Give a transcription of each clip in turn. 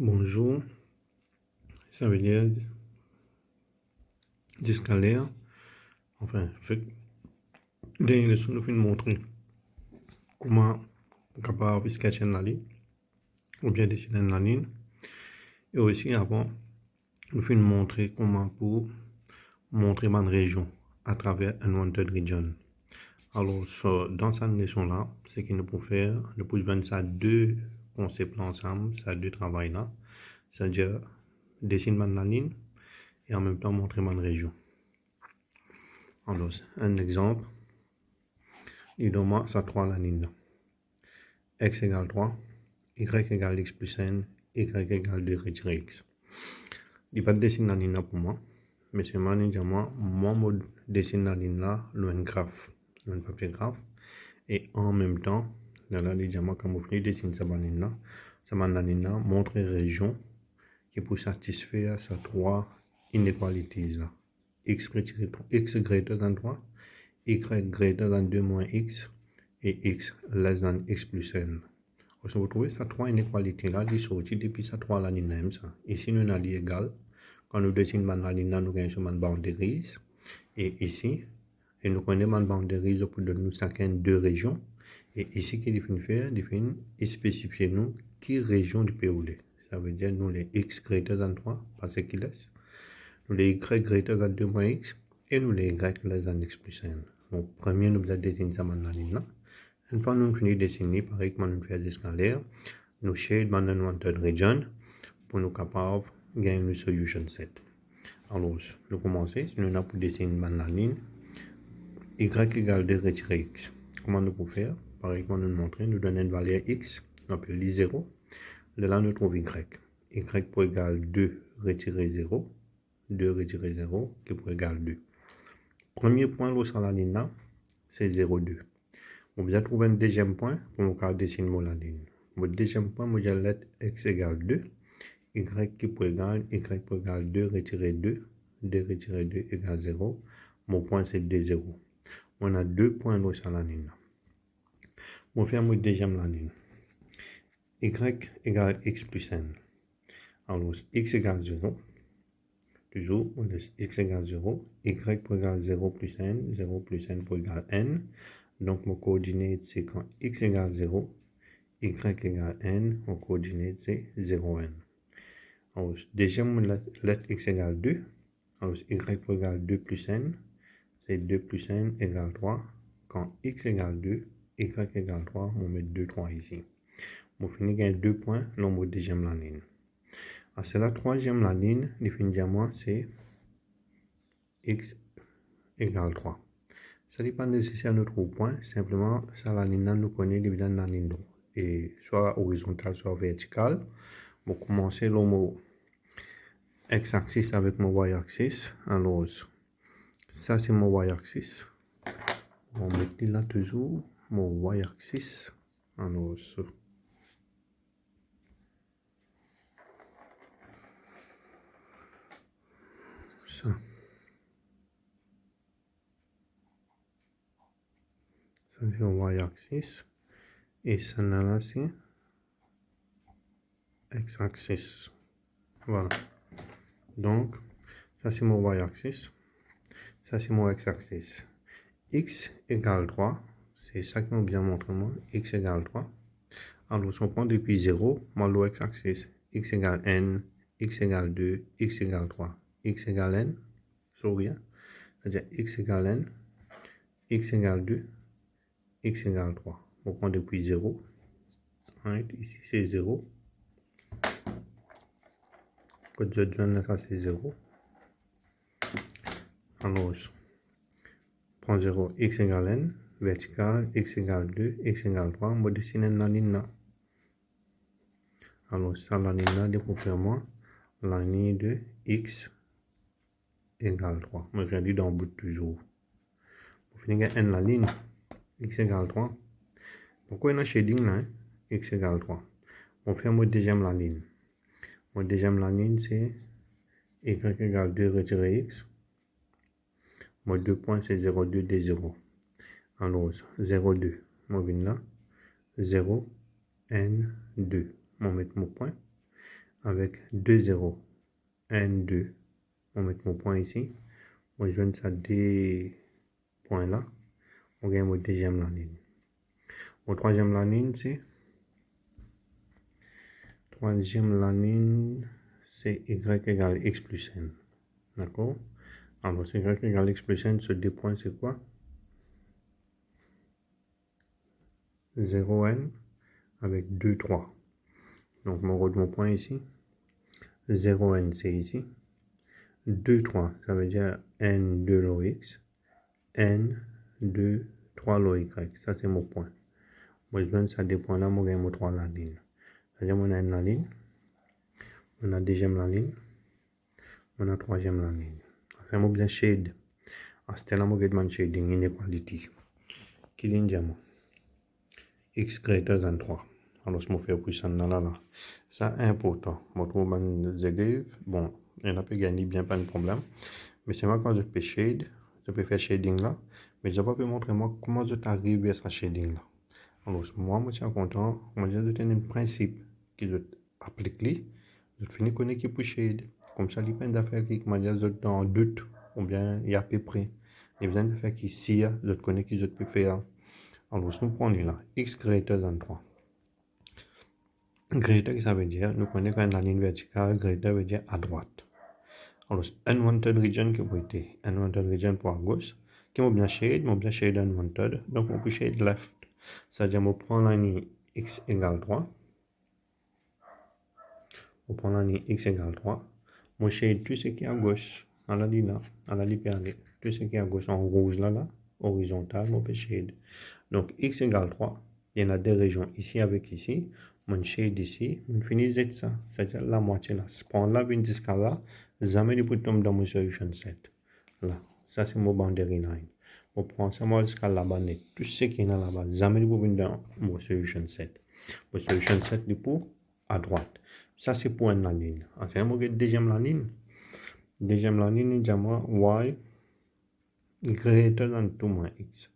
Bonjour, ça veut dire des scalaires. Enfin, dernière leçon, nous allons montrer comment capable de sketcher la ligne ou bien dessiner la ligne. Et aussi, avant, nous allons montrer comment pour montrer une région à travers un unwanted region. Alors, dans cette leçon-là, ce que nous pouvons faire, nous pouvons joindre ça deux concepts ensemble, ça deux travails-là, c'est-à-dire dessiner la ligne et en même temps montrer une région. Alors, un exemple, il donne ça 3 la ligne. X égale 3, Y égale X plus N, Y égale 2 retirer X. Il n'y a pas de dessin la ligne là pour moi, mais c'est moi, je dessine la ligne là, le graphe, le papier graphe, et en même temps, là, moi, quand je dessine cette ligne là, la ligne là montre une région qui peut satisfaire ces trois inéqualités là. X greater than 3, Y greater than 2 moins X, et X less than X plus N. Si vous trouvez ces trois inéqualités là, ils sortent depuis ces trois lignes là. Ici, nous avons égal. Quand nous dessinons la ligne là, nous avons une boundaries. Et ici, nous connaissons une boundaries pour nous chacun deux régions. Et ici, qu'il faut faire, il spécifier nous qui région du pays. Ça veut dire nous les X greater than 3, parce qu'il laisse. Nous les Y greater than 2 moins X. Et nous les Y less than X plus N. Donc, premier, nous allons dessiner la ligne là. Une fois nous finissons de dessiner, pareil que nous faisons des scalaires, nous shade dans une unwanted region pour nous capables de gagner une solution set. Alors, nous commençons, nous avons pour dessiner la ligne, y égale 2 retirer x. Comment nous pouvons faire? Pareil que nous montrer, nous donnons une valeur x, on peut lire 0. De là, nous trouvons y. Y pour égal 2 retirer 0, 2 retirer 0, qui pour égal 2. Premier point sur la ligne là, c'est 0,2. On va trouver un deuxième point pour nous dessiner la ligne. Le deuxième point, je vais mettre x égale 2, y qui pour égal 2 retirer 2, 2 retirer 2 égale 0. Mon point c'est 2, 0. On a deux points sur la ligne. On fait le deuxième la ligne. Y égale x plus n. Alors, x égale 0. Toujours, on laisse x égale 0. Y pour égal 0 plus n, 0 plus n pour égal n. Donc, mon coordonnée, c'est quand x égale 0, y égale n, mon coordonnée, c'est 0n. Alors, déjà, mon lettre x égale 2. Alors, y pour égal 2 plus n, c'est 2 plus n égale 3. Quand x égale 2, y égale 3, on met 2, 3 ici. On finit avec 2 points, là, on deuxième la ligne. Alors, c'est la troisième la ligne, définitivement, c'est x égale 3. Ça n'est pas nécessaire notre point, simplement, ça la ligne nous connaît évidemment la ligne droite. Et soit horizontale, soit verticale. Pour commencer, le mot x-axis avec mon y-axis. Alors, ça c'est mon y-axis. On va mettre là toujours mon y-axis. Alors, ça c'est mon y-axis. Et ça là c'est x-axis. Voilà. Donc, ça c'est mon y-axis. Ça c'est mon x-axis. X égale 3. C'est ça qui m'a bien montré moi. X égale 3. Alors, si on prend depuis 0, moi, le x-axis, x égale n, x égale 2, x égale 3, x égale n, sur rien. C'est-à-dire x égale n, x égale 2, x égale 3. On prend depuis 0. Right? Ici, c'est 0. Quand je donne ça, c'est 0. Alors, je prends 0, x égale n, vertical, x égale 2, x égale 3. On va dessiner la ligne là. Alors, ça, la ligne là, pour faire moi, la ligne de x égale 3. Moi, je dis dans le bout toujours. Pour finir, n la ligne, x égale 3. Pourquoi on a shading là, x égale 3. On fait mon deuxième la ligne. Mon deuxième la ligne, c'est y égale 2 retirer x. Mon deux points, c'est 0, 2, d 0. Alors, 0, 2. Mon viens là. 0, n, 2. Mon mettre mon point. avec 2 zéros. 1, 2. On met mon point ici. On joint ça des points là. On gagne mon deuxième la ligne. Mon troisième la ligne, c'est y égale x plus n. D'accord? Alors, c'est y égale x plus n, ce deux points, c'est quoi? 0n avec 2, 3. Donc, mon point ici. 0n, c'est ici. 2, 3, ça veut dire n, 2 log x. N, 2, 3 log y. Ça, c'est mon point. Moi, je viens de ça des points là, moi, j'ai mon 3 la ligne. C'est-à-dire, on a une la ligne. On a deuxième la ligne. On a troisième la ligne. C'est mon bien shade. C'était là, mon get shading inequality. Qui ligne diamant? X greater than 3. Alors, je me fais puissant là. Ça, important. Moi, tout le élèves, bon, il y en a pas gagné bien, pas de problème. Mais c'est moi quand je fais shade, je peux faire shading là. Mais je ne vais pas montrer moi comment je t'arrive à ce shading là. Alors, moi, je suis content. Moi, je vais donner un principe qui je applique. Je finis connaître qui pour shade. Comme ça, il y a plein d'affaires qui, comment dire, je dans doute. Ou bien, il y a à peu près. Il y a plein d'affaires qui, si, je connais qui je peux faire. Alors, nous prenons là, x greater than 3. Greater, ça veut dire, nous connaissons quand la ligne verticale, greater veut dire à droite. Alors, unwanted region qui peut être, unwanted region pour à gauche, qui m'a bien shade unwanted, donc on peut shade left. C'est-à-dire, on prend la ligne x égale 3. On prend la ligne x égale 3. On shade tout ce qui est à gauche, à la ligne là, à la ligne perlée. Tout ce qui est à gauche en rouge là, horizontal, on peut shade. Donc, x égale 3. Il y en a deux régions ici avec ici. Mon shade ici, on finit z ça. C'est-à-dire la moitié là. Je prends là, une jusqu'à là. Jamais il peut tomber dans mon solution set. Là. Ça, c'est mon boundary line. On prend ça, moi, jusqu'à là-bas, net. Tout ce qui est là-bas, jamais il peut venir dans mon solution set. Mon solution set, il pour à droite. Ça, c'est pour une ligne. C'est mon deuxième la ligne. Deuxième la ligne, y greater than 2 moins x.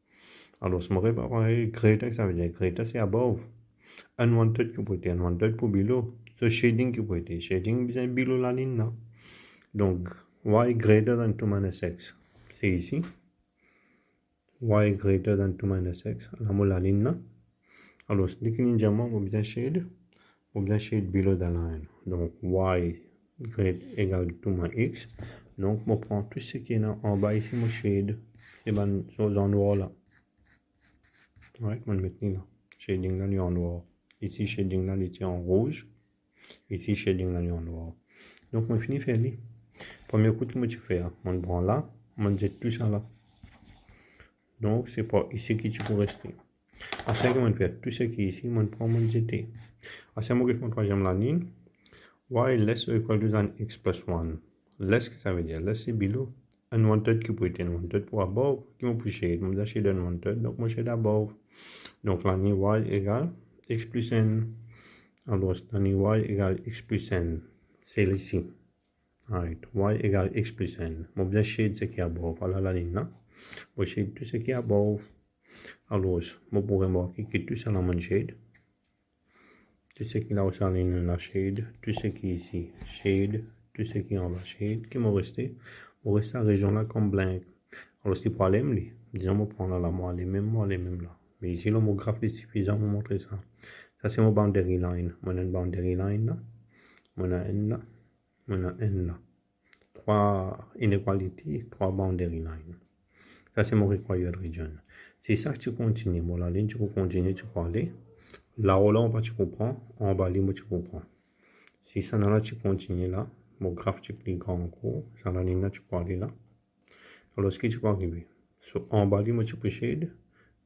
Alors, je me répare, greater, ça veut dire greater, c'est above. Unwanted qui peut être unwanted pour below. So, shading qui peut être shading bien below la ligne là. Donc, y greater than 2 minus x. C'est ici. Y greater than 2 minus x. La ligne là. Alors, ce qui est diamant, on bien shade below the line. Donc, y greater égale 2 moins x. Donc, on prend tout ce qui est en bas ici, mon shade. C'est ben, aux endroits là. Ouais, on met là. Shading là, il est en noir. Ici, shading là, il est en rouge. Ici, shading là, il est en noir. Donc, on finit faire lui. Premier coup, tout je fais. On prend là, on jette tout ça là. Donc, c'est pas ici qui tu peux rester. Après, on fait tout ce qui est ici, on prend, on jette. Après, on fait mon troisième la ligne. Y less or equal to than x plus 1. Less, ça veut dire less, c'est below. Unwanted qui peut être unwanted pour above. Qui m'a pu shade. On a shade unwanted. Donc, moi, shade above. Donc, la ligne y égale x plus n. Alors, la ligne y égale x plus n. C'est ici. Right. Y égale x plus n. Mon bien shade ce qui est above. Alors, la ligne là. Moi, shade tout ce qui est above. Alors, moi, pourrais marquer que tout ça dans mon shade. Tout ce qui est là aussi en ligne là, shade. Tout ce qui est ici, shade. Tout ce qui est en bas, shade. Qui m'a resté? On reste à la région là comme blanc. Alors, c'est pour aller, disons, on prend là, moi, les mêmes là. Mais ici, le mot graphe est suffisant pour montrer ça. Ça, c'est mon boundary line. On a une boundary line là. On a n là. On a n là. 3 inequality, 3 boundary line. Ça, c'est mon required region. C'est ça que tu continues. Bon, la ligne, tu peux continuer, tu peux aller. Là-haut, là, on va, tu comprends. En bas, là, tu comprends. Si ça, là, tu continues là. Mon graphe, tu plus grand encore. Ça, la ligne, là, tu peux aller là. Alors, ce que tu peux arriver. So, en bas, là, tu peux shade.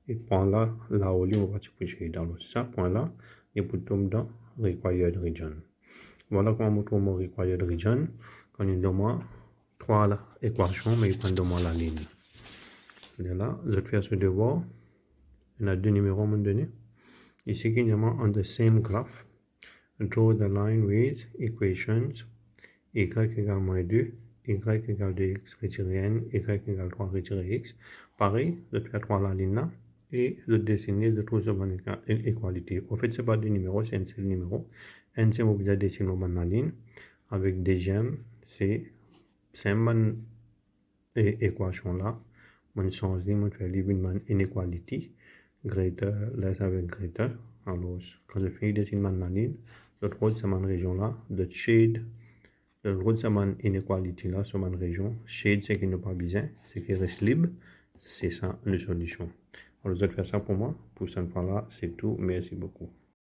Et point là, là-haut, là, on va, tu peux shade. Alors, ça, point là, il peut tomber dans required region. Voilà comment on trouve mon required region. Quand il demande 3 équations, mais il prend de moi la ligne. Et là, je vais faire ce devoir. Il y a deux numéros à me donner. Ici, il y a on the same graph. Draw the line with equations y égale moins 2, y égale 2x retiré n, y égale 3 retiré x. Pareil, je vais faire 3 la ligne là. et je dessine l'autre semaine inéqualité. En fait, c'est pas des numéros, c'est un seul numéro. Un c'est obligé de dessiner la ligne avec deuxième, c'est une équation là. On change on fait une inéqualité greater less avec greater. Alors, quand je finis de dessiner la ligne, l'autre c'est ma région là, the shade. L'autre c'est ma inéqualité là sur ma région. Shade c'est qui n'est pas besoin, c'est qui reste libre. C'est ça la solution. Alors, vous allez faire ça pour moi. Pour cette fois-là, c'est tout. Merci beaucoup.